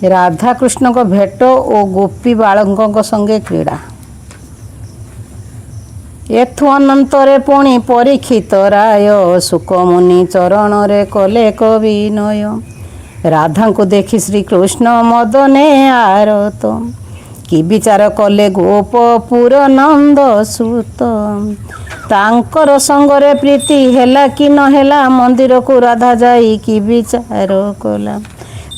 राधाकृष्ण को भेट और गोपी बालकों संगे क्रीड़ा। एथु अनंतरे पुणी परीक्षित राय सुखमुनि चरण रे कले कविनय। राधा को देखी श्रीकृष्ण मदने आरत कि विचार कले गोपपुर नंद सुत। तांकर संगरे प्रीति हेला कि न हेला मंदिर को राधा जाई कि विचार कला।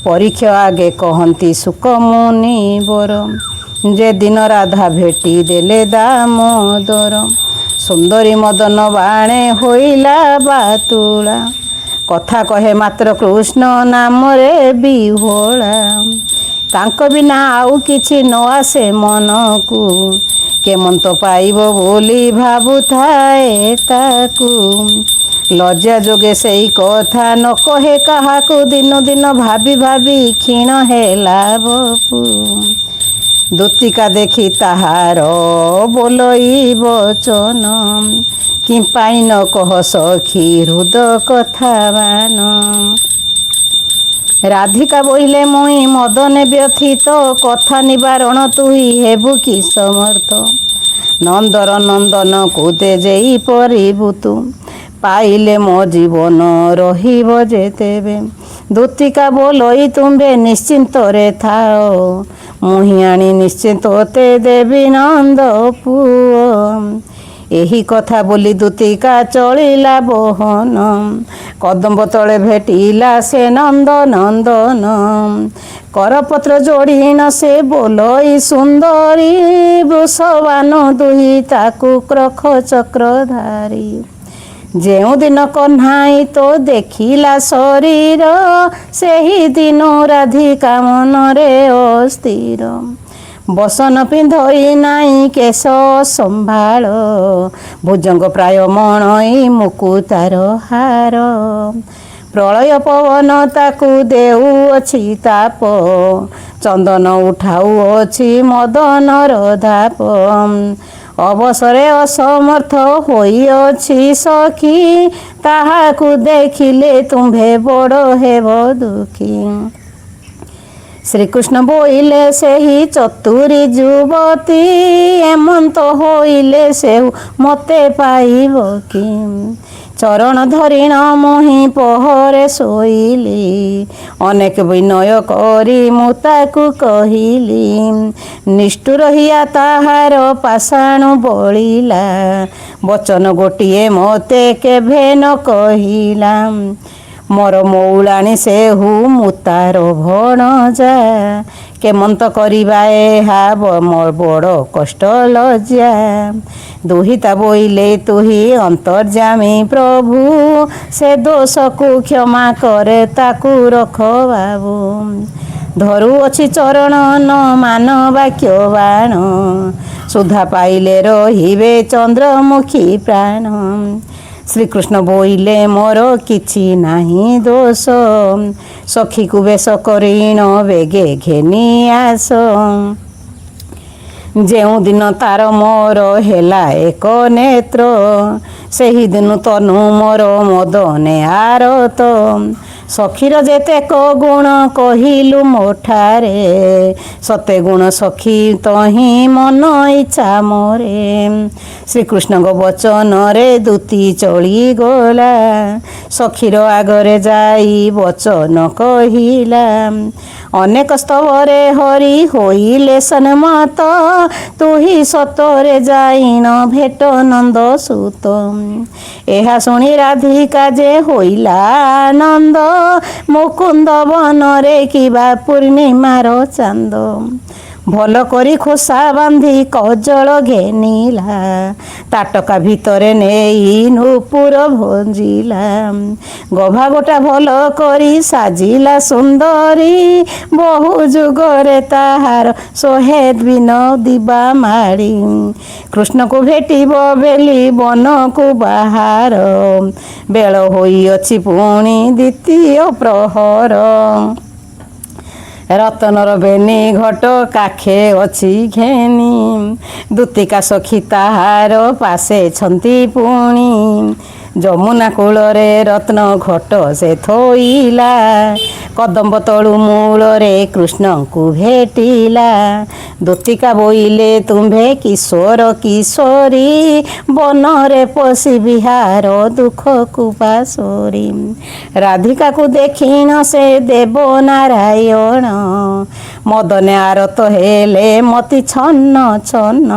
परीक्षा आगे कहती सुखमुनि बर जे दिन राधा भेटी देले दामोदर। सुंदरी मदन बाणे होइला बातुला कथा कहे मात्र कृष्ण नाम रे बिहोला। तांको बिना आउ किछि न आसे मन को केमंत पाइब बोली भाबुथाए ताकू। लज्जा जोगे सेई कथा न कहे काहाकू दिन दिन भाबी भाबी क्षीण हेला बपू। दूतिका देखी ताहार बोलई बचन कि पाई न कह सखी हृद कथा बान। राधिका बोले मुई मदने व्यथित कथा निवारण तुही हेबु कि समर्थ। नंदर नंदन को तेजेई परिबु तु पाइले मो जीवन रहिब जेतेबे। दूतिका बोलई तुम्बे निश्चिंत रे थाओ मुही आनी निश्चिंत ते देवी नंद पुओ। एही कथा बोली दूतिका चलिला बहन कदम्ब तले भेटिला से नंद नंदन। करपत्र जोड़ी न से बोलई सुंदरी वृषवान दुही ताकू क्रख चक्रधारी। जेउ दिन कन्हाई तो देखिला शरीर सेही दिन राधिका मन रे अस्थिर। बसन पिंधई नाई केश संभाल भुजंग प्राय मणई मुकुतार हार। प्रलय पवन ताकू देउ अछि ताप चंदन उठाऊ अछि मदनर धाप। अवसरे असमर्थ होई अछि सखी ताहाकू देखिले तुम्भे बड़ हेब दुखी। श्रीकृष्ण बोइले सेही चतुरी युवती एमंत होइले सेहु मते पाइब कि। चरण धरिण मोहि पहरे शोइली अनेक विनय करी मु ताकू कहिली। निष्ठुर हिया ताहार पाषाण बलिला वचन गोटिए मते केभे न कहिला। मोर मौलाणी सेहु मुतार भणजा केमंत करिबा एहा मोर बड़ कष्ट लज्जा। दुहिता बोइले तुही अंतर्जामी प्रभु से दोष को क्षमा करे ताकू रख बाबू। धरु अछि चरण न मान वाक्य बाण सुधा पाइले रहिबे चंद्रमुखी प्राण। श्रीकृष्ण बोइले मोर किछि नाही दोष सखी को बेश करिण बेगे घेनी आस। जेउ दिन तार मोर हेला एक नेत्र सेही दिन तनु मोर मदने आरत। सखीर जेतेक गुण कहिलु मोठारे सते गुण सखी तही मन इच्छा मोरे। श्रीकृष्ण को वचन रे दूती चली गला सखीर आगरे जाई वचन कहिला। अनेक स्तवरे हरि होइले सन्मत तुही सतरे जाइन भेट नंद सुत। एहा शुणी राधिका जे होइला आनंद मुकुंद वन रे किबा पूर्णिमार चांद। भल करी खोसा बांधी कजल घेनिला ताटका भितरे नेई नूपुर भंजिला। गभा गोटा भल करी साजिला सुंदरी बहु जुगरे ताहार सोहे बिन दिबा माड़ी। कृष्ण को भेटिब बेली बन को बाहार बेल होई अछि पुणी द्वितीय प्रहर। रतनर बेनी घट काखे अछि घेनी दूतिका सखी ताहार पासे छंती पुणी। ଯମୁନା କୂଳରେ ରତ୍ନ ଘଟ ସେ ଥୋଇଲା, କଦମ୍ବ ତଳୁ ମୂଳରେ କୃଷ୍ଣଙ୍କୁ ଭେଟିଲା। ଦୂତିକା ବୋଇଲେ ତୁମ୍ଭେ କିଶୋର କିଶୋରୀ, ବନରେ ପଶି ବିହାର ଦୁଃଖକୁ ପାଶୋରୀ। ରାଧିକାକୁ ଦେଖିଣ ସେ ଦେବ ନାରାୟଣ, ମଦନେ ଆରତ ହେଲେ ମତି ଛନ୍ନ ଛନ୍ନ।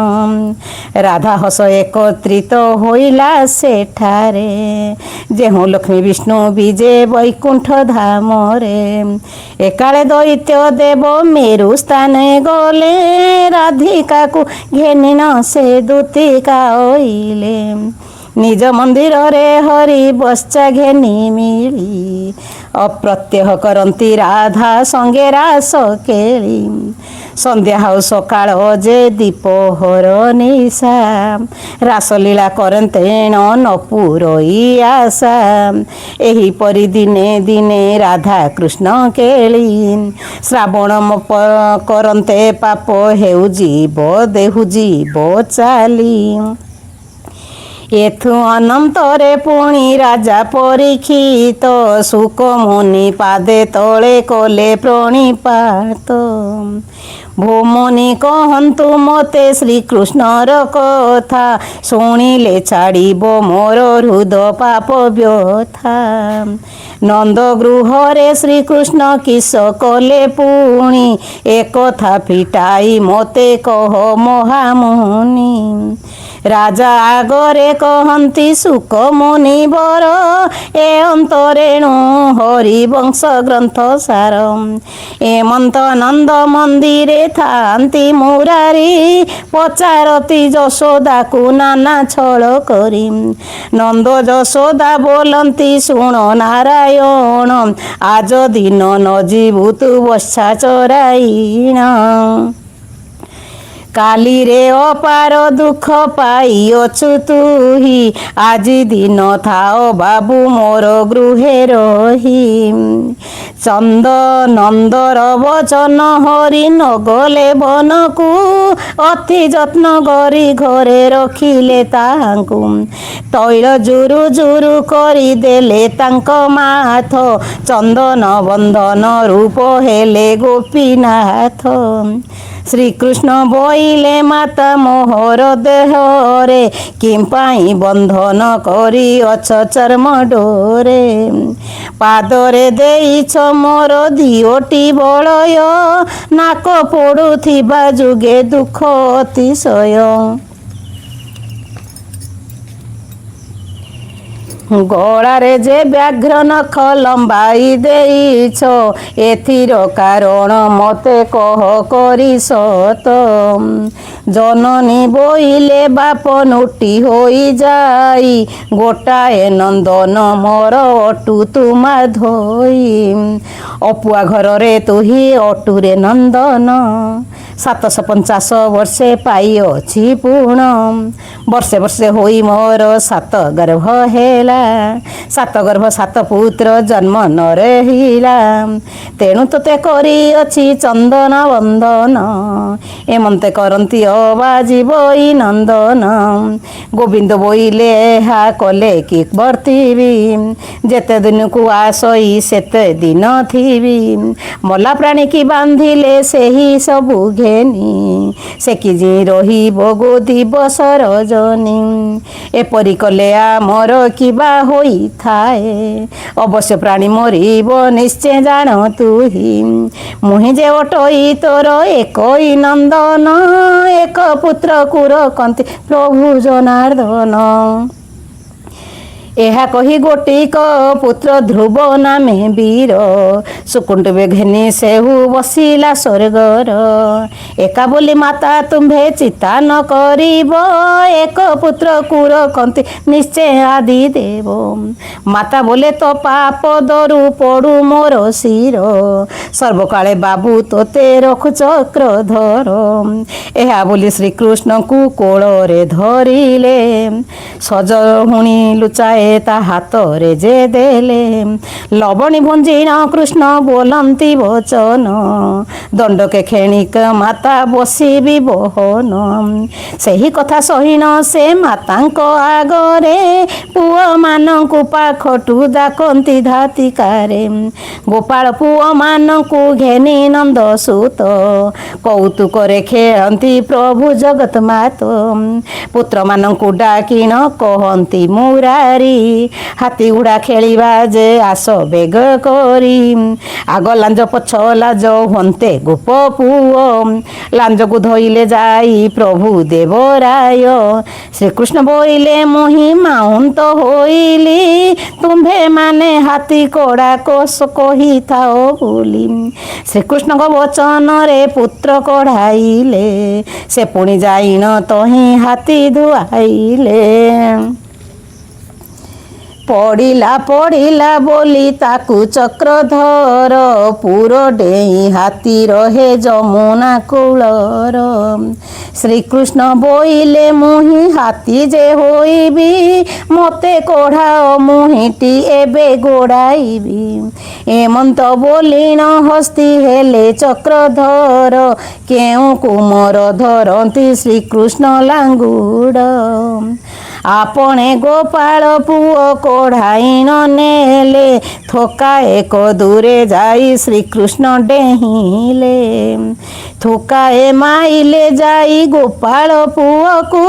ରାଧା ହସ ଏକତ୍ରିତ ହୋଇଲା ସେଠାରେ, ଯେଉଁ ଲକ୍ଷ୍ମୀ ବିଷ୍ଣୁ ବିଜେ ବୈକୁଣ୍ଠ ଧାମରେ। ଏକାଳେ ଦୈତ୍ୟ ଦେବ ମେରୁ ସ୍ଥାନେ ଗଲେ, ରାଧିକାକୁ ଘେନିନ ସେ ଦୂତିକା ଅଇଲେ। ନିଜ ମନ୍ଦିରରେ ହରି ବଶ୍ଚା ଘେନି ମିଳି, ଅପ୍ରତ୍ୟହ କରନ୍ତି ରାଧା ସଙ୍ଗେ ରାସ କେଳି। ସନ୍ଧ୍ୟା ହଉ ସକାଳ ଯେ ଦୀପହର ନିଶା, ରାସଲୀଳା କରନ୍ତେଣ ନ ପୁରଇ ଆଶା। ଏହିପରି ଦିନେ ଦିନେ ରାଧା କୃଷ୍ଣ କେଳି, ଶ୍ରାବଣ କରନ୍ତେ ପାପ ହେଉ ଯିବ ଦେହୁ ଯିବ ଚାଲି। ଏଥୁ ଅନନ୍ତରେ ପୁଣି ରାଜା ପରୀକ୍ଷିତ, ଶୁକ ମୁନି ପାଦେ ତଳେ କଲେ ପ୍ରଣିପାତ। ଭୋମନି କହନ୍ତୁ ମୋତେ ଶ୍ରୀକୃଷ୍ଣର କଥା, ଶୁଣିଲେ ଛାଡ଼ିବ ମୋର ହୃଦ ପାପ ବ୍ୟଥା। ନନ୍ଦ ଗୃହରେ ଶ୍ରୀକୃଷ୍ଣ କିସ କଲେ ପୁଣି, ଏକଥା ଫିଟାଇ ମୋତେ କହ ମହାମୁନି। ରାଜା ଆଗରେ କହନ୍ତି ଶୁକ ମୁନିବର, ଏ ଅନ୍ତରେଣୁ ହରିବଂଶ ଗ୍ରନ୍ଥ ସାର। ଏମନ୍ତ ନନ୍ଦ ମନ୍ଦିରେ ଥାନ୍ତି ମୁରାରୀ, ପଚାରତି ଯଶୋଦାକୁ ନାନା ଛଳ କରି। ନନ୍ଦ ଯଶୋଦା ବୋଲନ୍ତି ଶୁଣ ନାରାୟଣ, ଆଜ ଦିନ ନ ଯିବୁ ତୁ ବତ୍ସା ଚରାଇଣ। କାଲିରେ ଅପାର ଦୁଃଖ ପାଇଅଛୁ ତୁହି, ଆଜି ଦିନ ଥାଅ ବାବୁ ମୋର ଗୃହେ ରହି। ଚନ୍ଦ ନନ୍ଦର ବଚନ ହରି ନଗଲେ ବନକୁ, ଅତି ଯତ୍ନ କରି ଘରେ ରଖିଲେ ତାହାଙ୍କୁ। ତୈଳ ଜୁରୁ ଜୁରୁ କରିଦେଲେ ତାଙ୍କ ମାଥ, ଚନ୍ଦନ ବନ୍ଦନ ରୂପ ହେଲେ ଗୋପୀନାଥ। ଶ୍ରୀକୃଷ୍ଣ ବୋଇଲେ ମାତା ମୋହର ଦେହରେ, କିମ୍ପାଇଁ ବନ୍ଧନ କରିଅଛ ଚର୍ମ ଡୋରେ। ପାଦରେ ଦେଇଛ ମୋର ଦିଓଟି ବଳୟ, ନାକ ପୋଡୁଥିବା ଯୁଗେ ଦୁଃଖ ଅତିଶୟ। ଗଳାରେ ଯେ ବ୍ୟାଘ୍ର ନଖ ଲମ୍ବାଇ ଦେଇଛ, ଏଥିର କାରଣ ମୋତେ କହ କରି ସତ। ଜନନୀ ବୋଇଲେ ବାପ ନୁଟି ହୋଇଯାଇ, ଗୋଟାଏ ନନ୍ଦନ ମୋର ଅଟୁ ତୁମା ଧୋଇ। ଅପୁଆ ଘରରେ ତୁହି ଅଟୁରେ ନନ୍ଦନ, 750 ବର୍ଷେ ପାଇଅଛି ପୁଣ। ବର୍ଷେ ବର୍ଷେ ହୋଇ ମୋର 7 ଗର୍ଭ ହେଲା, 7 ଗର୍ଭ 7 ପୁତ୍ର ଜନ୍ମ ନ ରହିଲା। ତେଣୁ ତୋତେ କରିଅଛି ଚନ୍ଦନ ବନ୍ଦନ, ଏମନ୍ତେ କରନ୍ତି ଅବାଜି ବଇ ନନ୍ଦନ। ଗୋବିନ୍ଦ ବୋଇଲେ ଏହା କଲେ କି ବର୍ତ୍ତିବି, ଯେତେ ଦିନକୁ ଆସଇ ସେତେ ଦିନ ଥିବି। ମଲା ପ୍ରାଣୀ କି ବାନ୍ଧିଲେ ସେହି ସବୁ ଘେନି, ସେ କି ଯେ ରହିବ ଗୋଦିବସ ରଜନୀ। ଏପରି କଲେ ଆମର କିବା ହୋଇଥାଏ, ଅବଶ୍ୟ ପ୍ରାଣୀ ମରିବ ନିଶ୍ଚୟ ଜାଣ ତୁହି। ମୁହିଁ ଯେ ଅଟଇ ତୋର ଏକଇ ନନ୍ଦନ, ଏକ ପୁତ୍ରକୁ ରଖନ୍ତି ପ୍ରଭୁ ଜନାର୍ଦ୍ଦନ। ଏହା କହି ଗୋଟିକ ପୁତ୍ର ଧ୍ରୁବ ନାମେ ବୀର, ସୁକୁଣ୍ଟବେ ଘେନି ସେହୁ ବସିଲା ସ୍ୱର୍ଗର। ଏକା ବୋଲି ମାତା ତୁମ୍ଭେ ଚିତା ନ କରିବ, ଏକ ପୁତ୍ରକୁ ରଖନ୍ତି ନିଶ୍ଚୟ ଆଦି ଦେବ। ମାତା ବୋଲେ ତ ପାପ ଦରୁ ପଡୁ ମୋର ଶିର, ସର୍ବକାଳେ ବାବୁ ତୋତେ ରଖୁ ଚକ୍ରଧର। ଏହା ବୋଲି ଶ୍ରୀକୃଷ୍ଣଙ୍କୁ କୋଳରେ ଧରିଲେ, ସଜହୁଣି ଲୁଚାଏ ତା ହାତରେ ଯେ ଦେଲେ। ଲବଣୀ ଭଞ୍ଜିଣ କୃଷ୍ଣ ବୋଲନ୍ତି ବଚନ, ଦଣ୍ଡକେ କ୍ଷଣିକ ମାତା ବସିବି ବହନ। ସେହି କଥା ସହିନ ସେ ମାତାଙ୍କ ଆଗରେ, ପୁଅମାନଙ୍କୁ ପାଖଠୁ ଡାକନ୍ତି ଧାତିକାରେ। ଗୋପାଳ ପୁଅମାନଙ୍କୁ ଘେନି ନନ୍ଦ ସୁତ, କୌତୁକରେ ଖେଳନ୍ତି ପ୍ରଭୁ ଜଗତ ମାତ। ପୁତ୍ରମାନଙ୍କୁ ଡାକିଣ କହନ୍ତି ମୁରାରି, ହାତୀ ଗୁଡ଼ା ଖେଳିବା ଯେ ଆସ ବେଗ କରି। ଆଗ ଲାଞ୍ଜ ପଛ ଲାଜ ହୁଅନ୍ତେ ଗୋପ ପୁଅ, ଲାଞ୍ଜକୁ ଧଇଲେ ଯାଇ ପ୍ରଭୁ ଦେବରାୟ। ଶ୍ରୀକୃଷ୍ଣ ବୋଇଲେ ମୁହିଁ ମାଉନ୍ତ ହୋଇଲି, ତୁମ୍ଭେମାନେ ହାତୀ କଡ଼ା କୋଶ କହିଥାଅ ବୋଲି। ଶ୍ରୀକୃଷ୍ଣଙ୍କ ବଚନରେ ପୁତ୍ର କଢ଼ାଇଲେ, ସେ ପୁଣି ଯାଇନ ତହିଁ ହାତୀ ଧୁଆଇଲେ। ପଡ଼ିଲା ପଡ଼ିଲା ବୋଲି ତାକୁ ଚକ୍ରଧର, ପୁର ଡେଇଁ ହାତୀ ରହେ ଯମୁନା କୂଳର। ଶ୍ରୀକୃଷ୍ଣ ବୋଇଲେ ମୁହିଁ ହାତୀ ଯେ ହୋଇବି, ମୋତେ କଢ଼ାଅ ମୁହିଁଟି ଏବେ ଗୋଡ଼ାଇବି। ଏମନ୍ତ ବୋଲିଣ ହସ୍ତି ହେଲେ ଚକ୍ରଧର, କେଉଁ କୁମର ଧରନ୍ତି ଶ୍ରୀକୃଷ୍ଣ ଲାଙ୍ଗୁଡ଼। ଆପଣେ ଗୋପାଳ ପୁଅ କଢ଼ାଇଣ ନେଲେ, ଥୋକାଏ କଦୂରେ ଯାଇ ଶ୍ରୀକୃଷ୍ଣ ଡେଇଁଲେ। ଥୋକାଏ ମାଇଲେ ଯାଇ ଗୋପାଳ ପୁଅକୁ,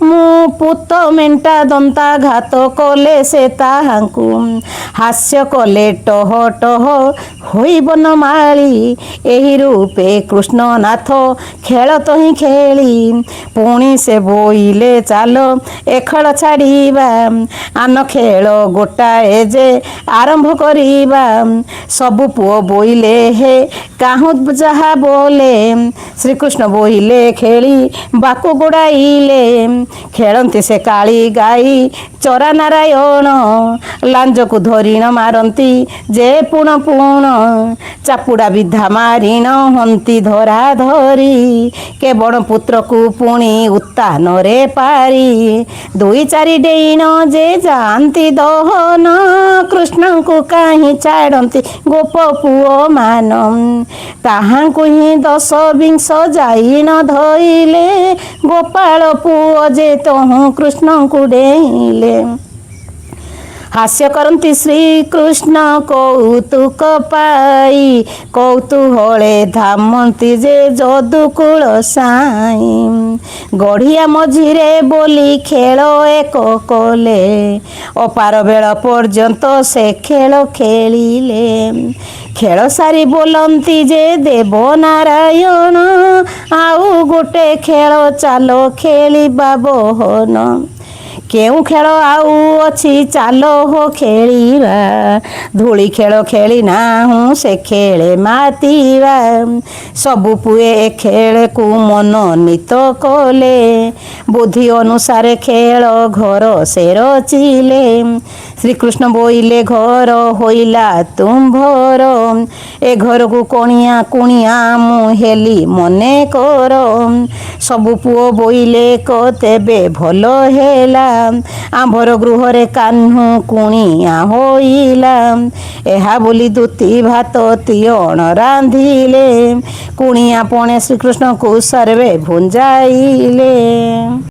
ମୁଁ ପୁତ ମେଣ୍ଟା ଦନ୍ତାଘାତ କଲେ ସେ ତାହାଙ୍କୁ। ହାସ୍ୟ କଲେ ଟହ ଟହ ହୋଇ ବନମାଳୀ, ଏହି ରୂପେ କୃଷ୍ଣନାଥ ଖେଳ ତହିଁ ଖେଳି। ପୁଣି ସେ ବୋଇଲେ ଚାଲ ଏ ଖେଳ ଛାଡ଼ିବା, ଆନ ଖେଳ ଗୋଟାଏ ଯେ ଆରମ୍ଭ କରିବା। ସବୁ ପୁଅ ବୋଇଲେ ହେ କାହୁଁ ଯାହା ବୋଲେ, ଶ୍ରୀକୃଷ୍ଣ ବୋଇଲେ ଖେଳି ବାକୁ ଗୋଡ଼ାଇଲେ। ଖେଳନ୍ତି ସେ କାଳି ଗାଇ ଚରା ନାରାୟଣ, ଲାଞ୍ଜକୁ ଧରିଣ ମାରନ୍ତି ଯେ ପୁଣ ପୁଣ। ଚାପୁଡ଼ା ବିଧା ମାରିଣ ହନ୍ତି ଧରା ଧରି, କେବଳ ପୁତ୍ରକୁ ପୁଣି ଉତ୍ତାନରେ ପାରି। ଦୁଇ ଚାରି ଡେଇଣ ଯେ ଯାଆନ୍ତି ଦହନ, କୃଷ୍ଣଙ୍କୁ କାହିଁ ଛାଡ଼ନ୍ତି ଗୋପ ପୁଅମାନ। ତାହାଙ୍କୁ ହିଁ 10 ବିଂଶ ଯାଇଣ ଧଇଲେ, ଗୋପାଳ ପୁଅ ଯେ ତହୁଁ କୃଷ୍ଣଙ୍କୁ ଡେଇଁଲେ। ହାସ୍ୟ କରନ୍ତି ଶ୍ରୀକୃଷ୍ଣ କୌତୁକ ପାଇ, କୌତୂହଳେ ଧାମନ୍ତି ଯେ ଯଦୁକୁଳ ସାଇଁ। ଗଢ଼ିଆ ମଝିରେ ବୋଲି ଖେଳ ଏକ କଲେ, ଅପାର ବେଳ ପର୍ଯ୍ୟନ୍ତ ସେ ଖେଳ ଖେଳିଲେ। ଖେଳ ସାରି ବୋଲନ୍ତି ଯେ ଦେବନାରାୟଣ, ଆଉ ଗୋଟେ ଖେଳ ଚାଲ ଖେଳିବା ବହନ। କେଉଁ ଖେଳ ଆଉ ଅଛି ଚାଲ ହୋ ଖେଳିବା, ଧୂଳି ଖେଳ ଖେଳି ନାହୁଁ ସେ ଖେଳେ ମାତିବା। ସବୁ ପୁଏ ଏ ଖେଳକୁ ମନୋନୀତ କଲେ, ବୁଦ୍ଧି ଅନୁସାରେ ଖେଳ ଘର ସେ ରଚିଲେ। ଶ୍ରୀକୃଷ୍ଣ ବୋଇଲେ ଘର ହୋଇଲା ତୁମ୍ଭର, ଏ ଘରକୁ କଣିଆ କୁଣିଆ ମୁଁ ହେଲି ମନେ କର। ସବୁ ପୁଅ ବୋଇଲେ ତେବେ ଭଲ ହେଲା, ଆମ୍ଭର ଗୃହରେ କାହ୍ନୁ କୁଣିଆ ହୋଇଲା। ଏହା ବୋଲି ଦୁତି ଭାତ ତିଅଣ ରାନ୍ଧିଲେ, କୁଣିଆ ପଣେ ଶ୍ରୀକୃଷ୍ଣଙ୍କୁ ସର୍ବେ ଭୁଞ୍ଜାଇଲେ।